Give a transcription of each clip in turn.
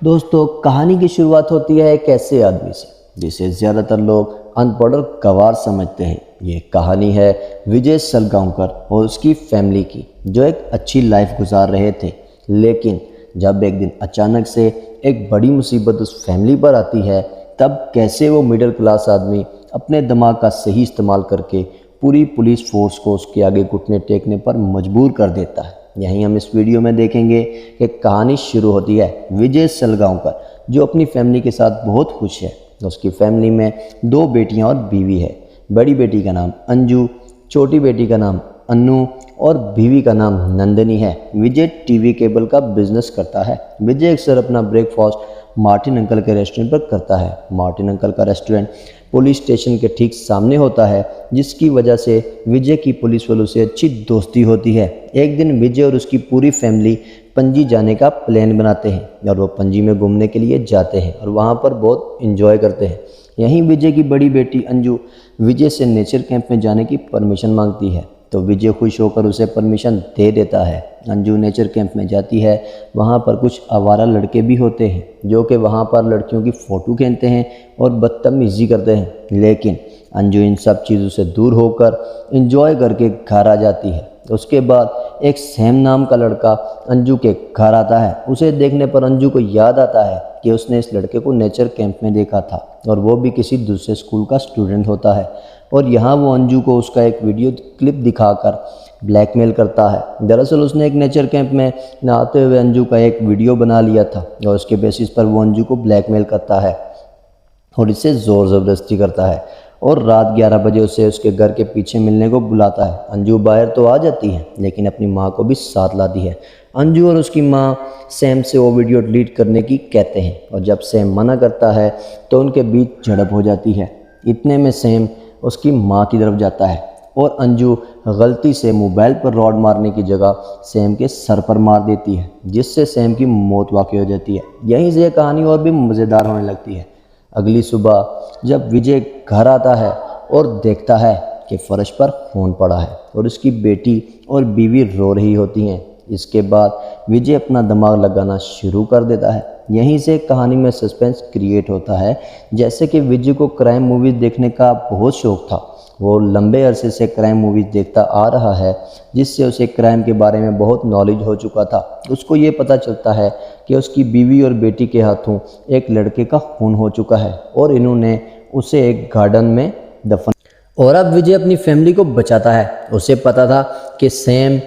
दोस्तों, कहानी की शुरुआत होती है एक ऐसे आदमी से जिसे ज़्यादातर लोग अनपढ़ और गंवार समझते हैं। ये कहानी है विजय सलगांवकर और उसकी फैमिली की, जो एक अच्छी लाइफ गुजार रहे थे। लेकिन जब एक दिन अचानक से एक बड़ी मुसीबत उस फैमिली पर आती है, तब कैसे वो मिडिल क्लास आदमी अपने दिमाग का सही इस्तेमाल करके पूरी पुलिस फोर्स को उसके आगे घुटने टेकने पर मजबूर कर देता है। यहीं हम इस वीडियो में देखेंगे कि कहानी शुरू होती है विजय सलगांवकर, जो अपनी फैमिली के साथ बहुत खुश है। उसकी फैमिली में 2 बेटियां और बीवी है। बड़ी बेटी का नाम अंजू, छोटी बेटी का नाम अन्नू और बीवी का नाम नंदिनी है। विजय टीवी केबल का बिजनेस करता है। विजय अक्सर अपना ब्रेकफास्ट मार्टिन अंकल के रेस्टोरेंट पर करता है। मार्टिन अंकल का रेस्टोरेंट पुलिस स्टेशन के ठीक सामने होता है, जिसकी वजह से विजय की पुलिस वालों से अच्छी दोस्ती होती है। एक दिन विजय और उसकी पूरी फैमिली पणजी जाने का प्लान बनाते हैं और वो पणजी में घूमने के लिए जाते हैं और वहाँ पर बहुत इंजॉय करते हैं। यहीं विजय की बड़ी बेटी अंजू विजय से नेचर कैंप में जाने की परमिशन मांगती है, तो विजय खुश होकर उसे परमिशन दे देता है। अंजू नेचर कैंप में जाती है। वहाँ पर कुछ आवारा लड़के भी होते हैं, जो कि वहाँ पर लड़कियों की फ़ोटो खींचते हैं और बदतमीज़ी करते हैं। लेकिन अंजू इन सब चीज़ों से दूर होकर एंजॉय करके घर आ जाती है। उसके बाद एक सैम नाम का लड़का अंजू के घर आता है। उसे देखने पर अंजू को याद आता है कि उसने इस लड़के को नेचर कैंप में देखा था और वो भी किसी दूसरे स्कूल का स्टूडेंट होता है। और यहाँ वो अंजू को उसका एक वीडियो क्लिप दिखाकर ब्लैकमेल करता है। दरअसल उसने एक नेचर कैंप में नहाते हुए अंजू का एक वीडियो बना लिया था और उसके बेसिस पर वो अंजू को ब्लैकमेल करता है और इससे ज़ोर ज़बरदस्ती करता है और रात 11 बजे उसे उसके घर के पीछे मिलने को बुलाता है। अंजू बाहर तो आ जाती है, लेकिन अपनी माँ को भी साथ लाती है। अंजू और उसकी माँ सैम से वो वीडियो डिलीट करने की कहते हैं और जब सैम मना करता है तो उनके बीच झड़प हो जाती है। इतने में सैम उसकी माँ की तरफ जाता है और अंजू गलती से मोबाइल पर रॉड मारने की जगह सैम के सर पर मार देती है, जिससे सैम की मौत वाक़ई हो जाती है। यहीं से कहानी और भी मज़ेदार होने लगती है। अगली सुबह जब विजय घर आता है और देखता है कि फर्श पर खून पड़ा है और उसकी बेटी और बीवी रो रही होती हैं, इसके बाद विजय अपना दिमाग लगाना शुरू कर देता है। यहीं से कहानी में सस्पेंस क्रिएट होता है। जैसे कि विजय को क्राइम मूवीज़ देखने का बहुत शौक़ था। वो लंबे अरसे से क्राइम मूवीज़ देखता आ रहा है, जिससे उसे क्राइम के बारे में बहुत नॉलेज हो चुका था। उसको ये पता चलता है कि उसकी बीवी और बेटी के हाथों एक लड़के का खून हो चुका है और इन्होंने उसे एक गार्डन में दफन। और अब विजय अपनी फैमिली को बचाता है। उसे पता था कि सैम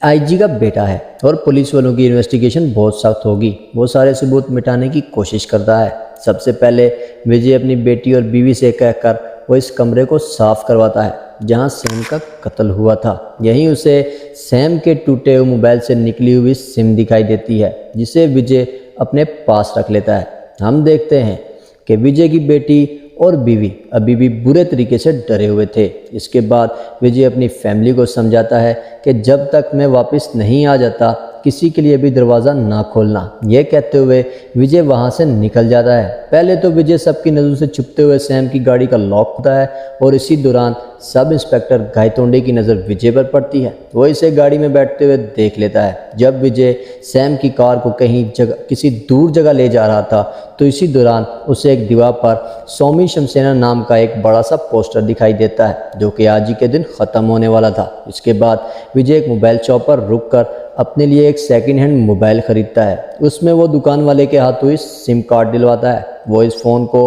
आईजी का बेटा है और पुलिस वालों की इन्वेस्टिगेशन बहुत सख्त होगी। वो सारे सबूत मिटाने की कोशिश करता है। सबसे पहले विजय अपनी बेटी और बीवी से कहकर वो इस कमरे को साफ करवाता है जहां सैम का कत्ल हुआ था। यहीं उसे सैम के टूटे हुए मोबाइल से निकली हुई सिम दिखाई देती है, जिसे विजय अपने पास रख लेता है। हम देखते हैं कि विजय की बेटी और बीवी अभी भी बुरे तरीके से डरे हुए थे। इसके बाद विजय अपनी फैमिली को समझाता है कि जब तक मैं वापस नहीं आ जाता, किसी के लिए भी दरवाज़ा ना खोलना। ये कहते हुए विजय वहाँ से निकल जाता है। पहले तो विजय सबकी नज़रों से छुपते हुए सैम की गाड़ी का लॉक होता है और इसी दौरान सब इंस्पेक्टर गायतोंडे की नज़र विजय पर पड़ती है। वो इसे गाड़ी में बैठते हुए देख लेता है। जब विजय सैम की कार को किसी दूर जगह ले जा रहा था, तो इसी दौरान उसे एक दीवार पर स्वामी शमसेना नाम का एक बड़ा सा पोस्टर दिखाई देता है, जो कि आज ही के दिन ख़त्म होने वाला था। इसके बाद विजय एक मोबाइल शॉप पर रुककर अपने लिए एक सेकंड हैंड मोबाइल खरीदता है। उसमें वो दुकान वाले के हाथों ही सिम कार्ड दिलवाता है। वो इस फ़ोन को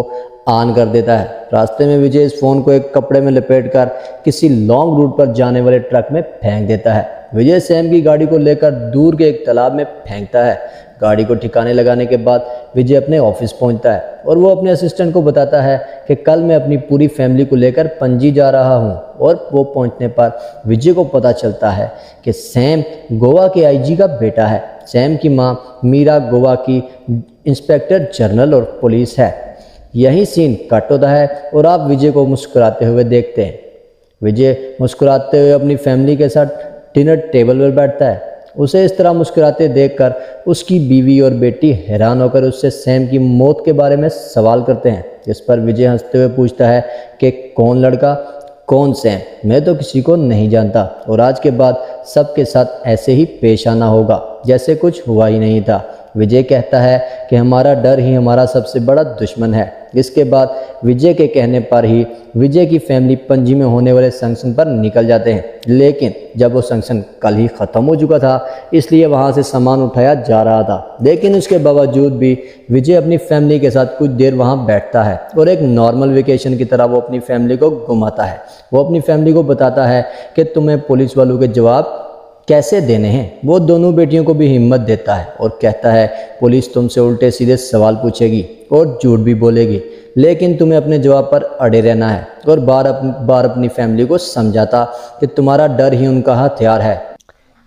ऑन कर देता है। रास्ते में विजय इस फ़ोन को एक कपड़े में लपेटकर किसी लॉन्ग रूट पर जाने वाले ट्रक में फेंक देता है। विजय सैम की गाड़ी को लेकर दूर के एक तालाब में फेंकता है। गाड़ी को ठिकाने लगाने के बाद विजय अपने ऑफिस पहुंचता है और वो अपने असिस्टेंट को बताता है कि कल मैं अपनी पूरी फैमिली को लेकर पणजी जा रहा हूं। और वो पहुंचने पर विजय को पता चलता है कि सैम गोवा के आईजी का बेटा है। सैम की मां मीरा गोवा की इंस्पेक्टर जनरल और पुलिस है। यही सीन कट होता है और आप विजय को मुस्कुराते हुए देखते हैं। विजय मुस्कुराते हुए अपनी फैमिली के साथ डिनर टेबल पर बैठता है। उसे इस तरह मुस्कुराते देखकर उसकी बीवी और बेटी हैरान होकर उससे सैम की मौत के बारे में सवाल करते हैं। इस पर विजय हंसते हुए पूछता है कि कौन लड़का, कौन सैम? मैं तो किसी को नहीं जानता और आज के बाद सबके साथ ऐसे ही पेश आना होगा जैसे कुछ हुआ ही नहीं था। विजय कहता है कि हमारा डर ही हमारा सबसे बड़ा दुश्मन है। इसके बाद विजय के कहने पर ही विजय की फैमिली पणजी में होने वाले फंक्शन पर निकल जाते हैं, लेकिन जब वो फंक्शन कल ही ख़त्म हो चुका था, इसलिए वहाँ से सामान उठाया जा रहा था। लेकिन उसके बावजूद भी विजय अपनी फैमिली के साथ कुछ देर वहाँ बैठता है और एक नॉर्मल वेकेशन की तरह वो अपनी फैमिली को घुमाता है। वो अपनी फैमिली को बताता है कि तुम्हें पुलिस वालों के जवाब कैसे देने हैं। वो दोनों बेटियों को भी हिम्मत देता है और कहता है पुलिस तुमसे उल्टे सीधे सवाल पूछेगी और झूठ भी बोलेगी, लेकिन तुम्हें अपने जवाब पर अड़े रहना है। और बार अपनी फैमिली को समझाता कि तुम्हारा डर ही उनका हथियार है,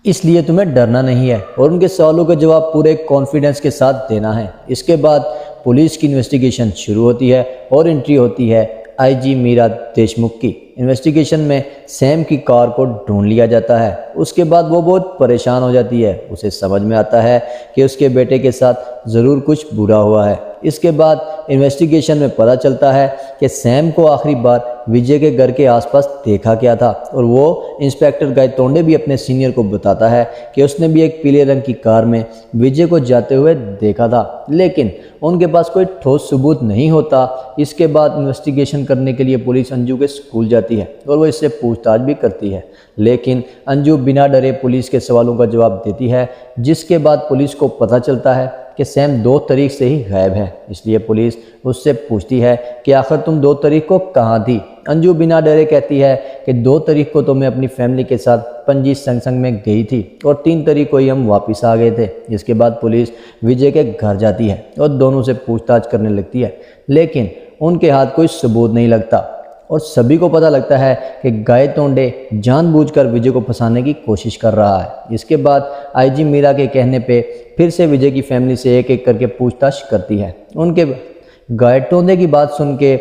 इसलिए तुम्हें डरना नहीं है और उनके सवालों के जवाब पूरे कॉन्फिडेंस के साथ देना है। इसके बाद पुलिस की इन्वेस्टिगेशन शुरू होती है और एंट्री होती है आईजी मीरा देशमुख की। इन्वेस्टिगेशन में सैम की कार को ढूंढ लिया जाता है। उसके बाद वो बहुत परेशान हो जाती है। उसे समझ में आता है कि उसके बेटे के साथ ज़रूर कुछ बुरा हुआ है। इसके बाद इन्वेस्टिगेशन में पता चलता है कि सैम को आखिरी बार विजय के घर के आसपास देखा क्या था, और वो इंस्पेक्टर गायतोंडे भी अपने सीनियर को बताता है कि उसने भी एक पीले रंग की कार में विजय को जाते हुए देखा था, लेकिन उनके पास कोई ठोस सबूत नहीं होता। इसके बाद इन्वेस्टिगेशन करने के लिए पुलिस अंजू के स्कूल जाती है और वो इससे पूछताछ भी करती है, लेकिन अंजू बिना डरे पुलिस के सवालों का जवाब देती है। जिसके बाद पुलिस को पता चलता है कि सैम 2 तारीख से ही गायब है। इसलिए पुलिस उससे पूछती है कि आखिर तुम 2 तारीख को कहाँ थी। अंजू बिना डरे कहती है कि 2 तारीख को तो मैं अपनी फैमिली के साथ पणजी संगसंग में गई थी और 3 तारीख को ही हम वापस आ गए थे। इसके बाद पुलिस विजय के घर जाती है और दोनों से पूछताछ करने लगती है, लेकिन उनके हाथ कोई सबूत नहीं लगता और सभी को पता लगता है कि गायतोंडे जानबूझकर विजय को फंसाने की कोशिश कर रहा है। इसके बाद आईजी मीरा के कहने पे फिर से विजय की फैमिली से एक एक करके पूछताछ करती है। उनके गायतोंडे की बात सुन के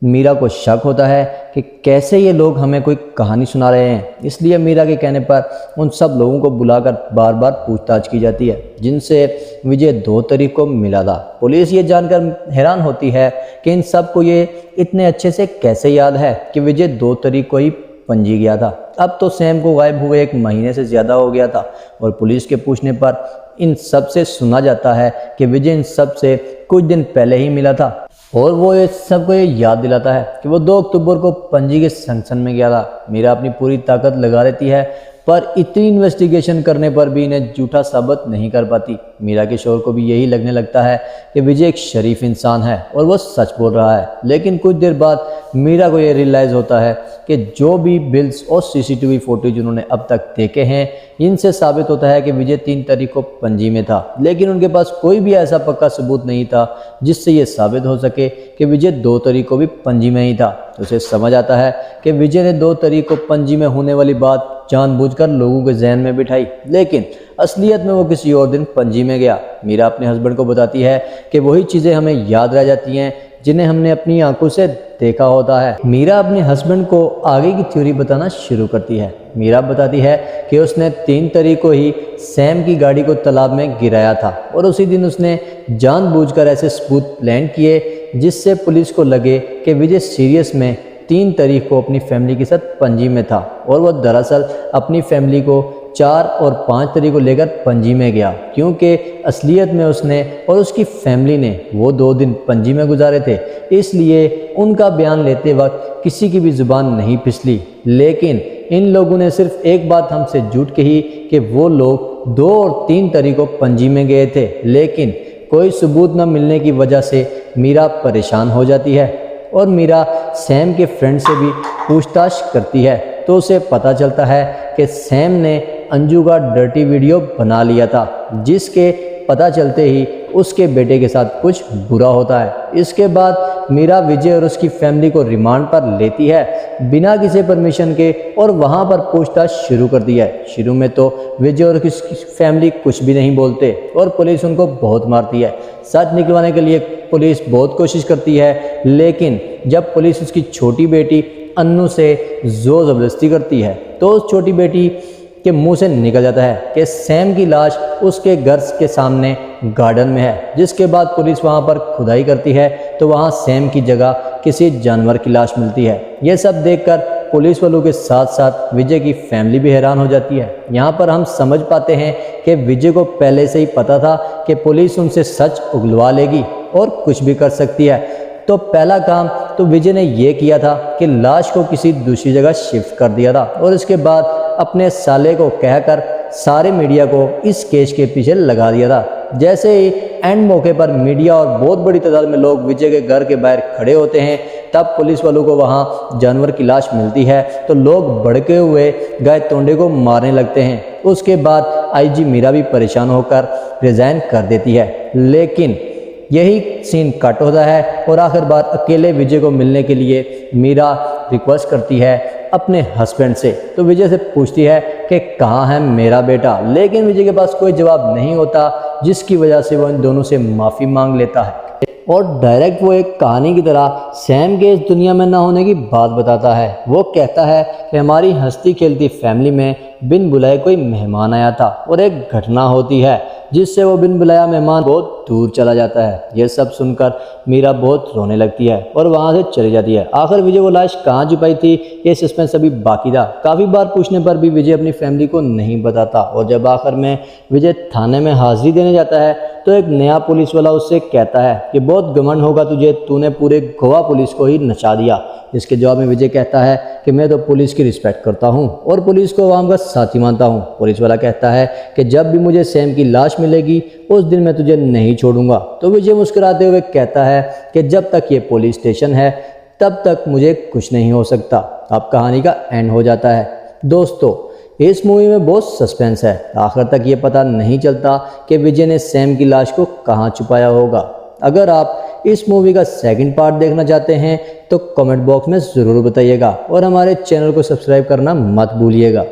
मीरा को शक होता है कि कैसे ये लोग हमें कोई कहानी सुना रहे हैं। इसलिए मीरा के कहने पर उन सब लोगों को बुलाकर बार बार पूछताछ की जाती है, जिनसे विजय 2 तारीख को मिला था। पुलिस ये जानकर हैरान होती है कि इन सब को ये इतने अच्छे से कैसे याद है कि विजय 2 तारीख को ही पणजी गया था। अब तो सैम को गायब हुए 1 महीने से ज़्यादा हो गया था और पुलिस के पूछने पर इन सब से सुना जाता है कि विजय इन सब से कुछ दिन पहले ही मिला था और वो सबको ये याद दिलाता है कि वो 2 अक्टूबर को पणजी के फंक्शन में गया था। मीरा अपनी पूरी ताकत लगा देती है, पर इतनी इन्वेस्टिगेशन करने पर भी इन्हें झूठा साबित नहीं कर पाती। मीरा के शोर को भी यही लगने लगता है कि विजय एक शरीफ इंसान है और वो सच बोल रहा है। लेकिन कुछ देर बाद मीरा को ये रियलाइज़ होता है कि जो भी बिल्स और सीसीटीवी फुटेज उन्होंने अब तक देखे हैं, इनसे साबित होता है कि विजय 3 तारीख को पणजी में था, लेकिन उनके पास कोई भी ऐसा पक्का सबूत नहीं था जिससे ये साबित हो सके कि विजय 2 तारीख को भी पणजी में ही था। उसे समझ आता है कि विजय ने 2 तारीख को पणजी में होने वाली बात जानबूझकर लोगों के जहन में बिठाई, लेकिन असलियत में वो किसी और दिन पणजी में गया। मीरा अपने हस्बैंड को बताती है कि वही चीज़ें हमें याद रह जाती हैं जिन्हें हमने अपनी आंखों से देखा होता है। मीरा अपने हस्बैंड को आगे की थ्योरी बताना शुरू करती है। मीरा बताती है कि उसने 3 तारीख को ही सैम की गाड़ी को तालाब में गिराया था और उसी दिन उसने जानबूझकर ऐसे सबूत प्लान किए जिससे पुलिस को लगे कि विजय सीरियस में 3 तारीख को अपनी फैमिली के साथ पणजी में था और वह दरअसल अपनी फैमिली को 4 और 5 तारीख को लेकर पणजी में गया, क्योंकि असलियत में उसने और उसकी फैमिली ने वो 2 दिन पणजी में गुजारे थे। इसलिए उनका बयान लेते वक्त किसी की भी ज़ुबान नहीं फिसली। लेकिन इन लोगों ने सिर्फ एक बात हमसे झूठ कही कि वो लोग 2 और 3 तारीख को पणजी में गए थे, लेकिन कोई सबूत न मिलने की वजह से मीरा परेशान हो जाती है और मीरा सैम के फ्रेंड से भी पूछताछ करती है तो उसे पता चलता है कि सैम ने अंजू का डर्टी वीडियो बना लिया था, जिसके पता चलते ही उसके बेटे के साथ कुछ बुरा होता है। इसके बाद मीरा विजय और उसकी फैमिली को रिमांड पर लेती है बिना किसी परमिशन के और वहां पर पूछताछ शुरू कर दी है। शुरू में तो विजय और उसकी फैमिली कुछ भी नहीं बोलते और पुलिस उनको बहुत मारती है। सच निकलवाने के लिए पुलिस बहुत कोशिश करती है, लेकिन जब पुलिस उसकी छोटी बेटी अन्नू से जोर ज़बरदस्ती करती है तो उस छोटी बेटी के मुंह से निकल जाता है कि सैम की लाश उसके घर के सामने गार्डन में है। जिसके बाद पुलिस वहां पर खुदाई करती है तो वहां सैम की जगह किसी जानवर की लाश मिलती है। यह सब देखकर पुलिस वालों के साथ साथ विजय की फैमिली भी हैरान हो जाती है। यहाँ पर हम समझ पाते हैं कि विजय को पहले से ही पता था कि पुलिस उनसे सच उगलवा लेगी और कुछ भी कर सकती है। तो पहला काम तो विजय ने ये किया था कि लाश को किसी दूसरी जगह शिफ्ट कर दिया था और इसके बाद अपने साले को कहकर सारे मीडिया को इस केस के पीछे लगा दिया था। जैसे ही एंड मौके पर मीडिया और बहुत बड़ी तादाद में लोग विजय के घर के बाहर खड़े होते हैं, तब पुलिस वालों को वहां जानवर की लाश मिलती है तो लोग भड़के हुए गाय तोंडे को मारने लगते हैं। उसके बाद आईजी मीरा भी परेशान होकर रिजाइन कर देती है, लेकिन यही सीन कट होता है और आखिरकार अकेले विजय को मिलने के लिए मीरा रिक्वेस्ट करती है अपने हस्बैंड से। तो विजय से पूछती है कि कहाँ है मेरा बेटा, लेकिन विजय के पास कोई जवाब नहीं होता, जिसकी वजह से वो इन दोनों से माफ़ी मांग लेता है और डायरेक्ट वो एक कहानी की तरह सैम के इस दुनिया में ना होने की बात बताता है। वो कहता है कि हमारी हंसती खेलती फैमिली में बिन बुलाए कोई मेहमान आया था और एक घटना होती है जिससे वो बिन बुलाया मेहमान बहुत दूर चला जाता है। यह सब सुनकर मीरा बहुत रोने लगती है और वहाँ से चली जाती है। आखिर विजय वो लाश कहाँ छुपाई थी, ये सस्पेंस अभी बाकी था। काफ़ी बार पूछने पर भी विजय अपनी फैमिली को नहीं बताता और जब आखिर में विजय थाने में हाजिरी देने जाता है तो एक नया पुलिस वाला उससे कहता है कि बहुत घमंड होगा तुझे, तूने पूरे गोवा पुलिस को ही नचा दिया। इसके जवाब में विजय कहता है कि मैं तो पुलिस की रिस्पेक्ट करता हूँ और पुलिस को आवाम का साथी मानता हूँ। पुलिस वाला कहता है कि जब भी मुझे सैम की लाश मिलेगी उस दिन मैं तुझे नहीं छोड़ूंगा। तो विजय मुस्कुराते हुए कहता है कि जब तक ये पुलिस स्टेशन है तब तक मुझे कुछ नहीं हो सकता। अब कहानी का एंड हो जाता है। दोस्तों, इस मूवी में बहुत सस्पेंस है। आखिर तक ये पता नहीं चलता कि विजय ने सैम की लाश को कहाँ छुपाया होगा। अगर आप इस मूवी का सेकंड पार्ट देखना चाहते हैं तो कमेंट बॉक्स में ज़रूर बताइएगा और हमारे चैनल को सब्सक्राइब करना मत भूलिएगा।